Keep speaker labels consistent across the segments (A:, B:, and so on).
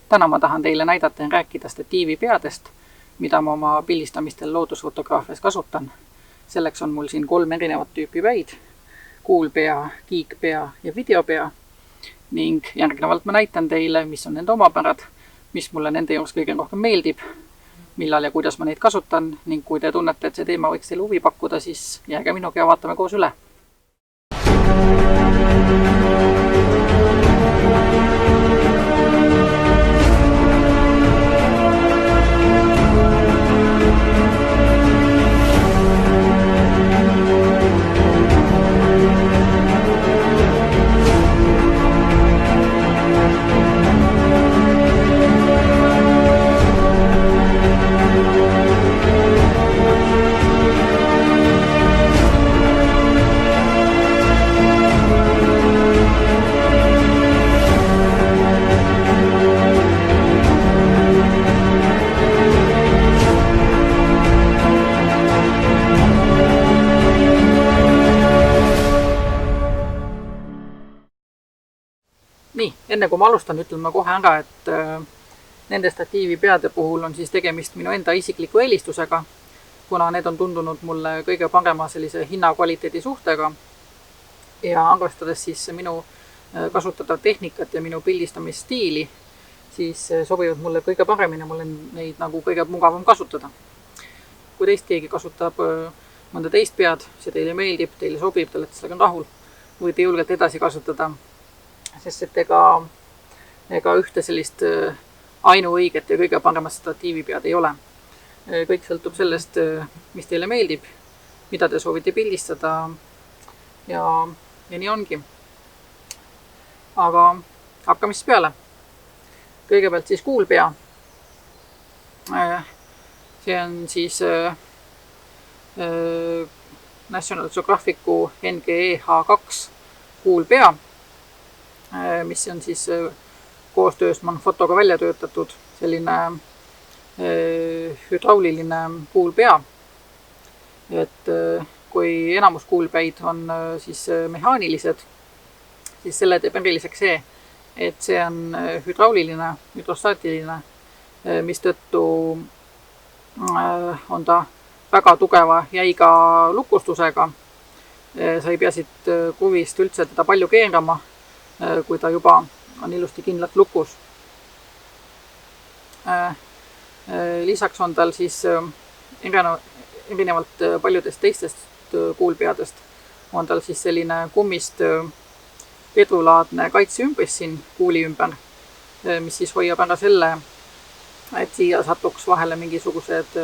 A: Täna ma tahan teile näidata ja rääkida statiivipeadest, mida ma oma pildistamistel loodusfotograafias kasutan. Selleks on mul siin 3 erinevat tüüpi päid, kuulpea, kiikpea ja videopea. Ning järgnevalt ma näitan teile, mis on nende omapärad, mis mulle nende juures kõige rohkem meeldib, millal ja kuidas ma neid kasutan ning kui te tunnete, et see teema võiks teile huvi pakkuda, siis jääge minuga ja vaatame koos üle. Nii, enne kui ma alustan, ütlen ma kohe ära, et nende statiivipeade puhul on siis tegemist minu enda isikliku eelistusega, kuna need on tundunud mulle kõige parema sellise hinna-kvaliteedi suhtega ja arvestades siis minu kasutatav tehnikat ja minu pildistamisstiili, siis sobivad mulle kõige paremini, mul on neid nagu kõige mugavam kasutada. Kui teist keegi kasutab mõnda teist pead, see teile meeldib, teile sobib, te olete sellega rahul, võite julgelt edasi kasutada, sest et ega ühte sellist ainuõiget ja kõige paremat statiivipead ei ole. Kõik sõltub sellest, mis teile meeldib, mida te soovite pildistada ja nii ongi. Aga hakkame siis peale. Kõigepealt siis kuulpea. See on siis National Geographicu NGE H2 kuulpea, mis on siis koostöös Manfotoga välja töötatud selline hüdrauliline kuulpea. Et kui enamus kuulpäid on siis mehaanilised, siis selle teeb eriliseks see, et see on hüdrauliline, hüdrostaatiline, mistõttu on ta väga tugeva jäiga lukustusega. Sa ei pea siit kruvist üldse teda palju keerama, kui ta juba on ilusti kindlalt lukus. Lisaks on tal siis erinevalt paljudest teistest kuulpeadest on tal siis selline kummist vedrulaadne kaitseümbris siin kuuli ümber, mis siis hoiab ära selle, et siia satuks vahele mingisugused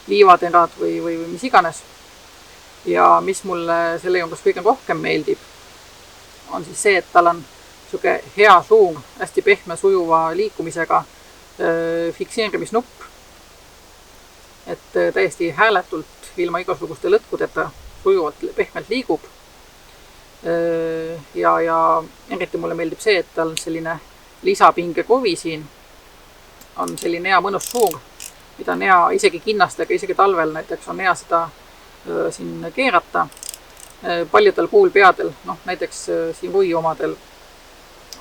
A: liivaterad või mis iganes. Ja mis mulle selle juures kõige rohkem meeldib, on siis see, et tal on niisugune hea suur, hästi pehme sujuva liikumisega fikseerimisnupp, et täiesti hääletult ilma igasuguste lõtkudeta sujuvalt pehmelt liigub. Ja eriti mulle meeldib see, et tal selline lisapinge kruvi siin on selline hea mõnus suur, mida on hea isegi kinnastega, isegi talvel näiteks on hea seda siin keerata. Paljudel kuulpeadel, näiteks siin või omadel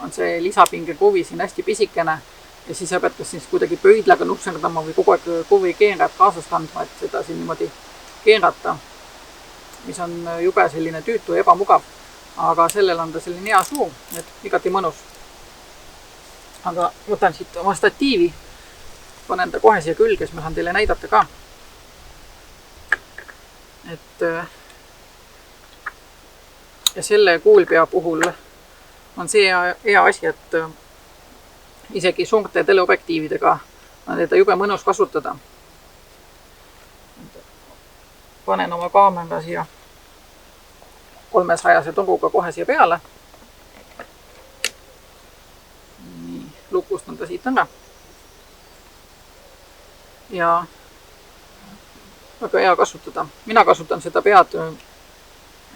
A: on see lisapinge kruvi siin hästi pisikene ja siis sa pead kas siis kuidagi pöidlaga nusserdama või kogu aeg kruvi keerad kaasas kandma, et seda siin niimoodi keerata, mis on jube selline tüütu ja ebamugav, aga sellel on ta selline hea suu, et igati mõnus. Aga võtan siit oma statiivi, panen ta kohe siia külge, siis ma saan teile näidata ka. Ja selle kuulpea puhul on see hea asi, et isegi suurte teleobjektiividega on teda jube mõnus kasutada. Panen oma kaamera siia 300 toruga kohe siia peale. Nii, lukustan ta siit ära. Ja väga hea kasutada. Mina kasutan seda pead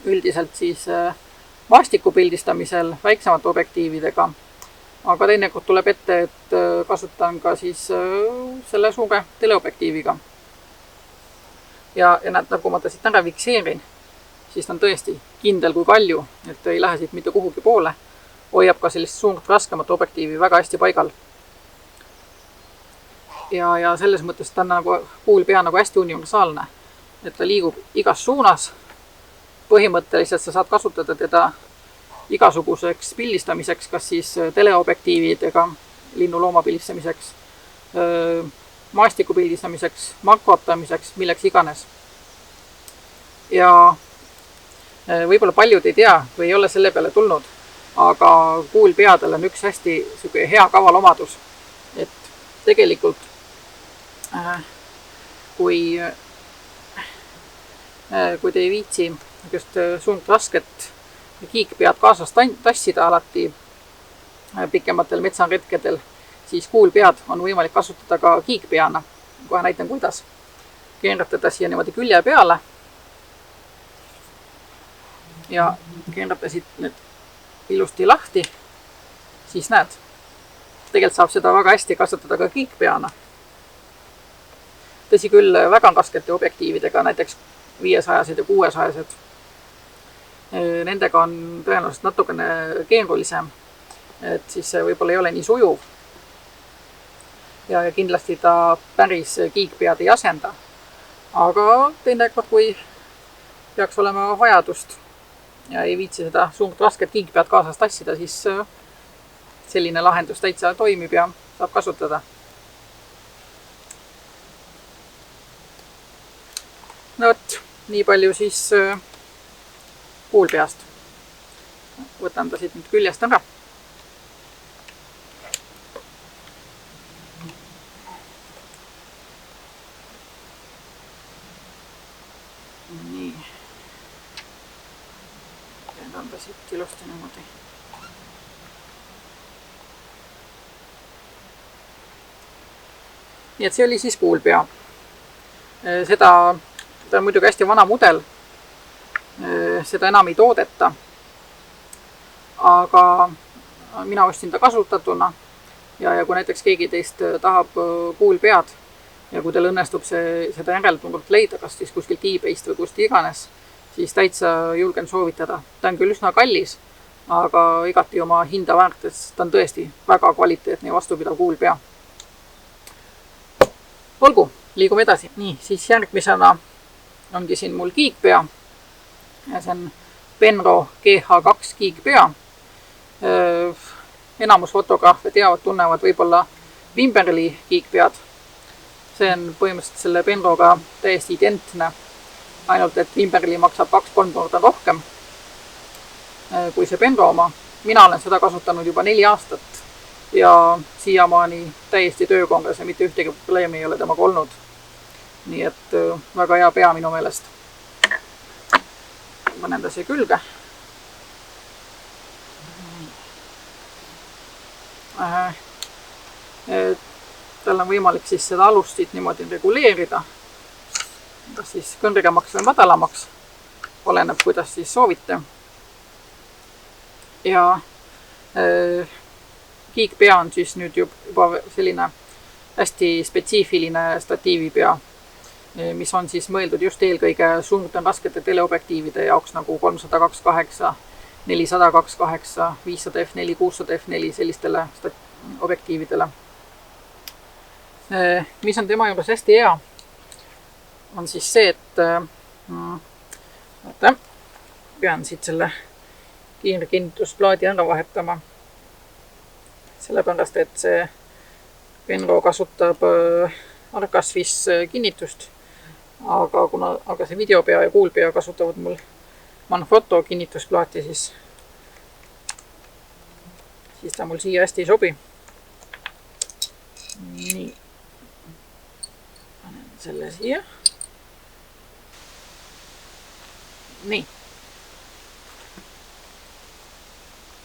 A: üldiselt siis maastiku pildistamisel väiksemate objektiividega, aga teinekord tuleb ette, et kasutan ka siis selle suure teleobjektiiviga. Ja nagu ma ta siit ära fikseerin, siis ta on tõesti kindel kui kalju, et ei lähe siit mitte kuhugi poole. Hoiab ka sellist suurt raskemat objektiivi väga hästi paigal. ja selles mõttes ta on nagu kuulpea nagu hästi universaalne, et ta liigub igas suunas. Põhimõtteliselt sa saad kasutada teda igasuguseks pildistamiseks, kas siis teleobjektiividega linnu-looma pildistamiseks, maastiku pildistamiseks, makrotamiseks, milleks iganes. Ja võib-olla paljud ei tea või ei ole selle peale tulnud, aga kuulpeadel on üks hästi hea kaval omadus, et tegelikult kui te ei viitsi just suurt rasket kiikpead kaasas tassida alati pikematel metsaretkedel, siis kuulpead on võimalik kasutada ka kiikpeana. Kohe näitan, kuidas. Keerata siia niimoodi külje peale ja keerata siit nüüd ilusti lahti, siis näed, tegelikult saab seda väga hästi kasutada ka kiikpeana. Tõsi küll, väga raskete objektiividega, näiteks 500-sed ja 600-sed. Nendega on tõenäoliselt natukene keerulisem, et siis see võib-olla ei ole nii sujuv. Ja kindlasti ta päris kiikpead ei asenda. Aga teinekord, kui peaks olema vajadust ja ei viitsi seda suurt rasket kiikpead kaasas tassida, siis selline lahendus täitsa toimib ja saab kasutada. No võt, nii palju siis kuulpeast. Võtan ta siit nüüd küljest ära. Nii. Võtan ta siit ilusti niimoodi. Nii et see oli siis kuulpea. Ta on muidugi hästi vana mudel. Seda enam ei toodeta. Aga mina ostsin ta kasutatuna ja kui näiteks keegi teist tahab kuulpead ja kui teil õnnestub seda järeltundult leida, kas siis kuskilt eBayst või kust iganes, siis täitsa julgen soovitada. Ta on küll üsna kallis, aga igati oma hinda väärtes. Ta on tõesti väga kvaliteetne ja vastupidav kuulpea. Olgu, liigume edasi. Nii, siis järgmisena ongi siin mul kiikpea. Ja see on Penro GH2 kiikpea. Enamus fotograafe tunnevad võib-olla Wimberli kiikpead. See on põhimõtteliselt selle Penroga täiesti identne, ainult et Wimberli maksab 2-3 korda rohkem kui see Penro oma. Mina olen seda kasutanud juba 4 aastat ja siiamaani täiesti töökongas ja mitte ühtegi probleemi ei ole temaga olnud. Nii et väga hea pea minu meelest. Panen ta siia külge. Tal on võimalik siis seda alust siit niimoodi reguleerida. Kas siis kõrgemaks või madalamaks. Oleneb, kuidas siis soovite. Ja kiikpea on siis nüüd juba selline hästi spetsiifiline statiivipea, mis on siis mõeldud just eelkõige suurte raskete teleobjektiivide jaoks nagu 328, 428, 500 f4, 600 f4 sellistele objektiividele. Mis on tema juures hästi hea, on siis see, et pean siit selle kiirkinnitusplaadi ära vahetama. Sellepärast, et see Penro kasutab Arcasfis kinnitust, aga see videopea ja kuulpea kasutavad mul Manfrotto kinnitusplaati, siis ta mul siia hästi ei sobi. Nii. Panen selle siia. Nii.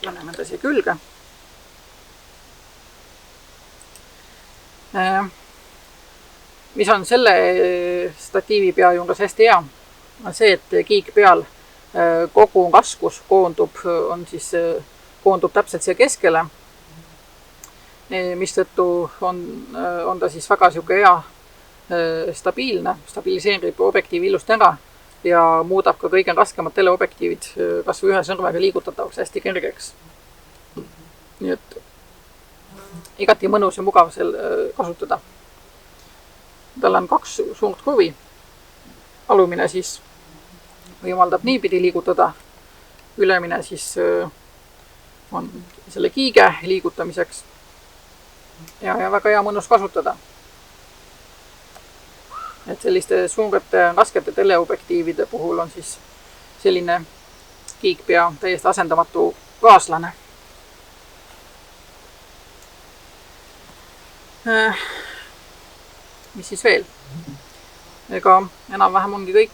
A: Paneme ta siia külge. Mis on selle statiivipea juures hästi hea, on see, et kiikpeal kogu raskus koondub täpselt siia keskele, mistõttu on ta siis väga hea stabiilne, stabiliseerib objektiivi ilust ära ja muudab ka kõige raskemad teleobjektiivid kas või ühe sõrmega liigutatavaks hästi kergeks. Nii et igati mõnus ja mugav kasutada. tal on 2 suurt kruvi. Alumine siis võimaldab niipidi liigutada, ülemine siis on selle kiige liigutamiseks ja väga hea mõnus kasutada. Et selliste suurete raskete teleobjektiivide puhul on siis selline kiigpea täiesti asendamatu kaaslane. Mis siis veel? Ega enam-vähem ongi kõik.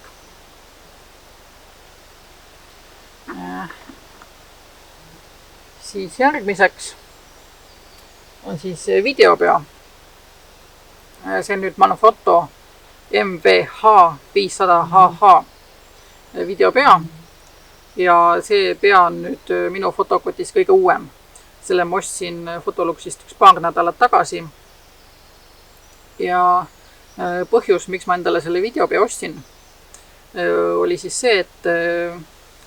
A: Siis järgmiseks on siis videopea. See on nüüd Manfrotto MVH500HH videopea ja see pea on nüüd minu fotokotis kõige uuem. Selle ma ostsin Fotoluxist üks paar nädalat tagasi. Ja põhjus, miks ma endale selle videopea ostsin, oli siis see, et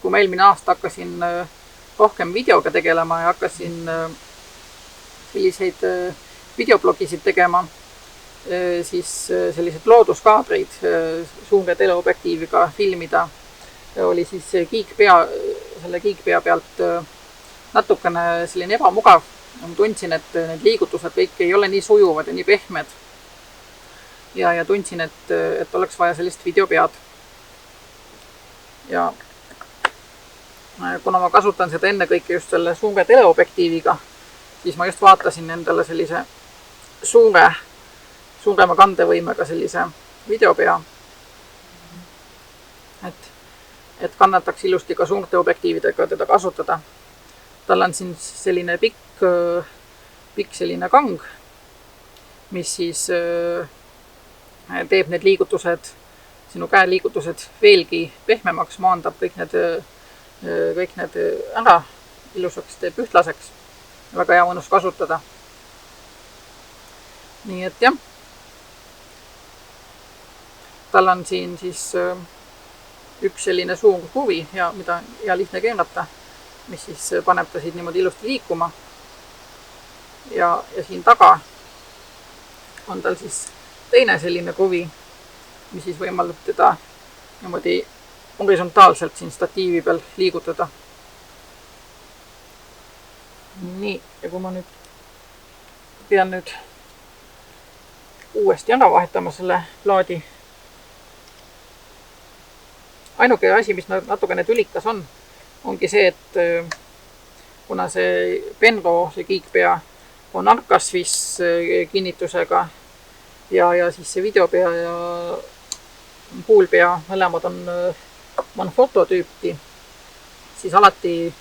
A: kui ma eelmine aasta hakkasin rohkem videoga tegelema ja hakkasin selliseid videoblogisid tegema, siis sellised looduskaadreid suure teleobjektiiviga filmida oli siis selle kiigpea pealt natukene selline ebamugav. Ma tundsin, et need liigutused kõik ei ole nii sujuvad ja nii pehmed. Ja tundsin, et oleks vaja sellist videopead. Ja kuna ma kasutan seda enne kõike just selle suure teleobjektiiviga, siis ma just vaatasin endale sellise suurema kandevõimega sellise videopea. Et kannataks ilusti ka suurte objektiividega teda kasutada. Tal on siin selline pikk selline kang, mis siis teeb need liigutused, sinu käe liigutused veelgi pehmemaks, maandab kõik need ära ilusaks, teeb ühtlaseks. Väga hea mõnus kasutada. Nii et jah. Tal on siin siis üks selline suur kruvi, mida hea lihtne keerata, mis siis paneb ta siit niimoodi ilusti liikuma. Ja siin taga on tal siis teine selline kruvi, mis siis võimaldab teda niimoodi horisontaalselt siin statiivi peal liigutada. Nii, ja kui ma nüüd pean nüüd uuesti ära vahetama selle plaadi. Ainuke asi, mis natukene tülikas ongi see, et kuna see Benro, see kiigpea on Arcasvis kinnitusega ja siis see videopea ja kuulpea, mõlemad on Manfrotto tüüpi, siis alati,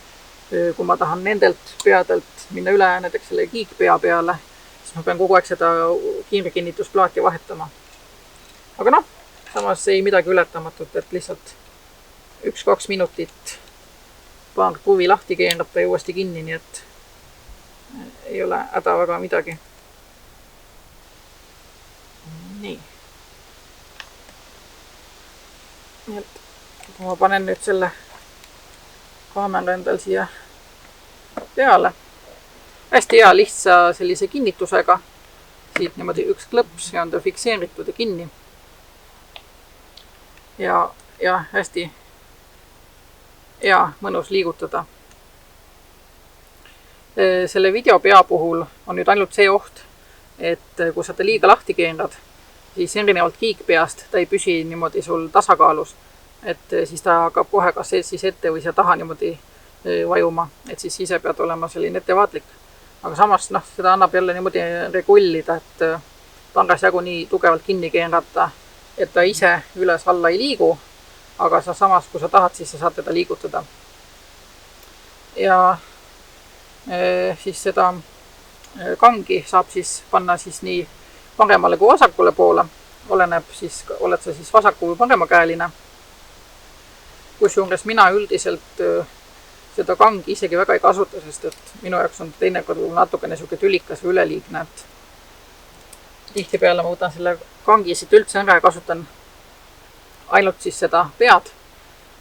A: kui ma tahan nendelt peadelt minna üle näiteks selle kiigpea peale, siis ma pean kogu aeg seda kiirkinnitusplaati vahetama. Aga samas ei midagi ületamatut, et lihtsalt 1-2 minutit paar kruvi lahti keerata ja uuesti kinni, nii et ei ole häda väga midagi. Nii. Nii et kui ma panen nüüd selle kaamera endal siia peale. Hästi hea lihtsa sellise kinnitusega. Siit niimoodi üks klõps ja on ta fikseeritud ja kinni. Ja hästi hea mõnus liigutada. Selle videopea puhul on nüüd ainult see oht, et kui sa ta liiga lahti keerad, siis erinevalt kiigpeast ta ei püsi niimoodi sul tasakaalus. Et siis ta hakkab kohe kas siis ette või siia taha niimoodi vajuma, et siis ise pead olema selline ettevaatlik. Aga samas seda annab jälle niimoodi regullida, et parasjagu nii tugevalt kinni keerata, et ta ise üles-alla ei liigu, aga sa samas, kui sa tahad, siis sa saad teda liigutada. Ja siis seda kangi saab siis panna siis nii paremale kui vasakule poole. Oleneb siis, oled sa siis vasaku või paremakäeline. Kusjuures mina üldiselt seda kangi isegi väga ei kasuta, sest et minu jaoks on teinekord natukene siuke tülikas või üleliigne, et tihtipeale ma võtan selle kangi siit üldse ära ja kasutan ainult siis seda pead,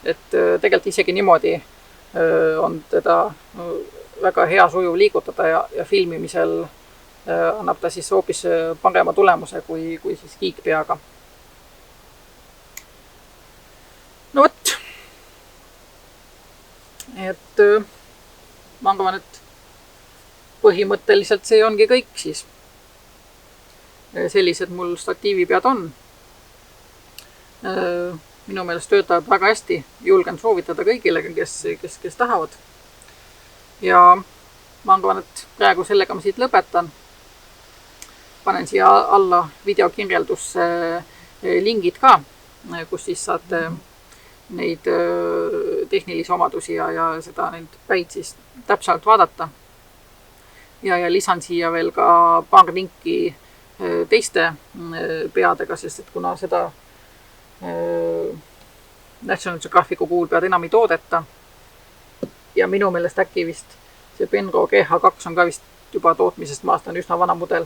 A: et tegelikult isegi niimoodi on teda väga hea sujuv liigutada ja filmimisel annab ta siis hoopis parema tulemuse kui siis kiikpeaga. No võt. Et ma arvan, et põhimõtteliselt see ongi kõik siis. Sellised mul statiivipead on. Minu meelest töötavad väga hästi. Julgen soovitada kõigile, kes tahavad. Ja ma arvan, et praegu sellega ma siit lõpetan. Panen siia alla videokirjeldusse lingid ka, kus siis saate neid tehnilisi omadusi ja seda neid päid siis täpselt vaadata. Ja lisan siia veel ka paar linki teiste peadega, sest et kuna seda National Geographicu puhul pead enam ei toodeta ja minu meelest äkki vist see Penro GH2 on ka vist juba tootmisest maast on üsna vana mudel,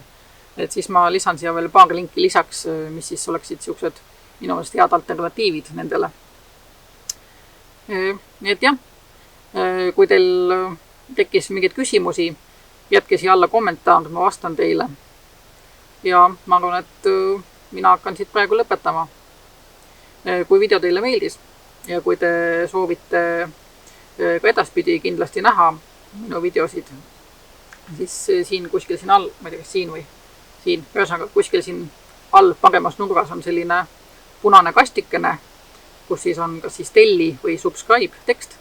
A: et siis ma lisan siia veel paar linki lisaks, mis siis oleksid siuksed minu meelest head alternatiivid nendele. Nii et jah, kui teil tekkis mingeid küsimusi, jätke siia alla kommentaar, ma vastan teile. Ja ma arvan, et mina hakkan siit praegu lõpetama. Kui video teile meeldis ja kui te soovite ka edaspidi kindlasti näha minu videosid, siis siin kuskil siin all, ma ei tea, kas siin või siin, ühesõnaga kuskil siin all paremas nurgas on selline punane kastikene, kus siis on kas siis telli või subscribe tekst.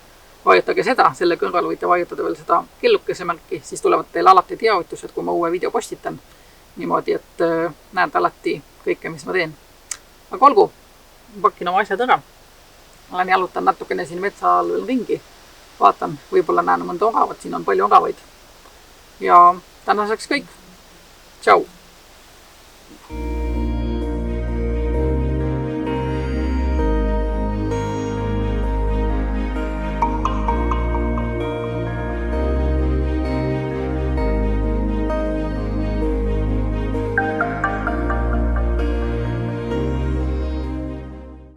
A: Vajutage seda, selle kõrval võite vajutada veel seda kellukese märki, siis tulevad teile alati teavitused, kui ma uue video postitan. Niimoodi, et näed alati kõike, mis ma teen. Aga olgu, pakin oma asjad ära. Olen jalutan natukene siin metsa all veel ringi. Vaatan, võib-olla näen mõnda oravat, siin on palju oravaid. Ja tänaseks kõik. Tšau!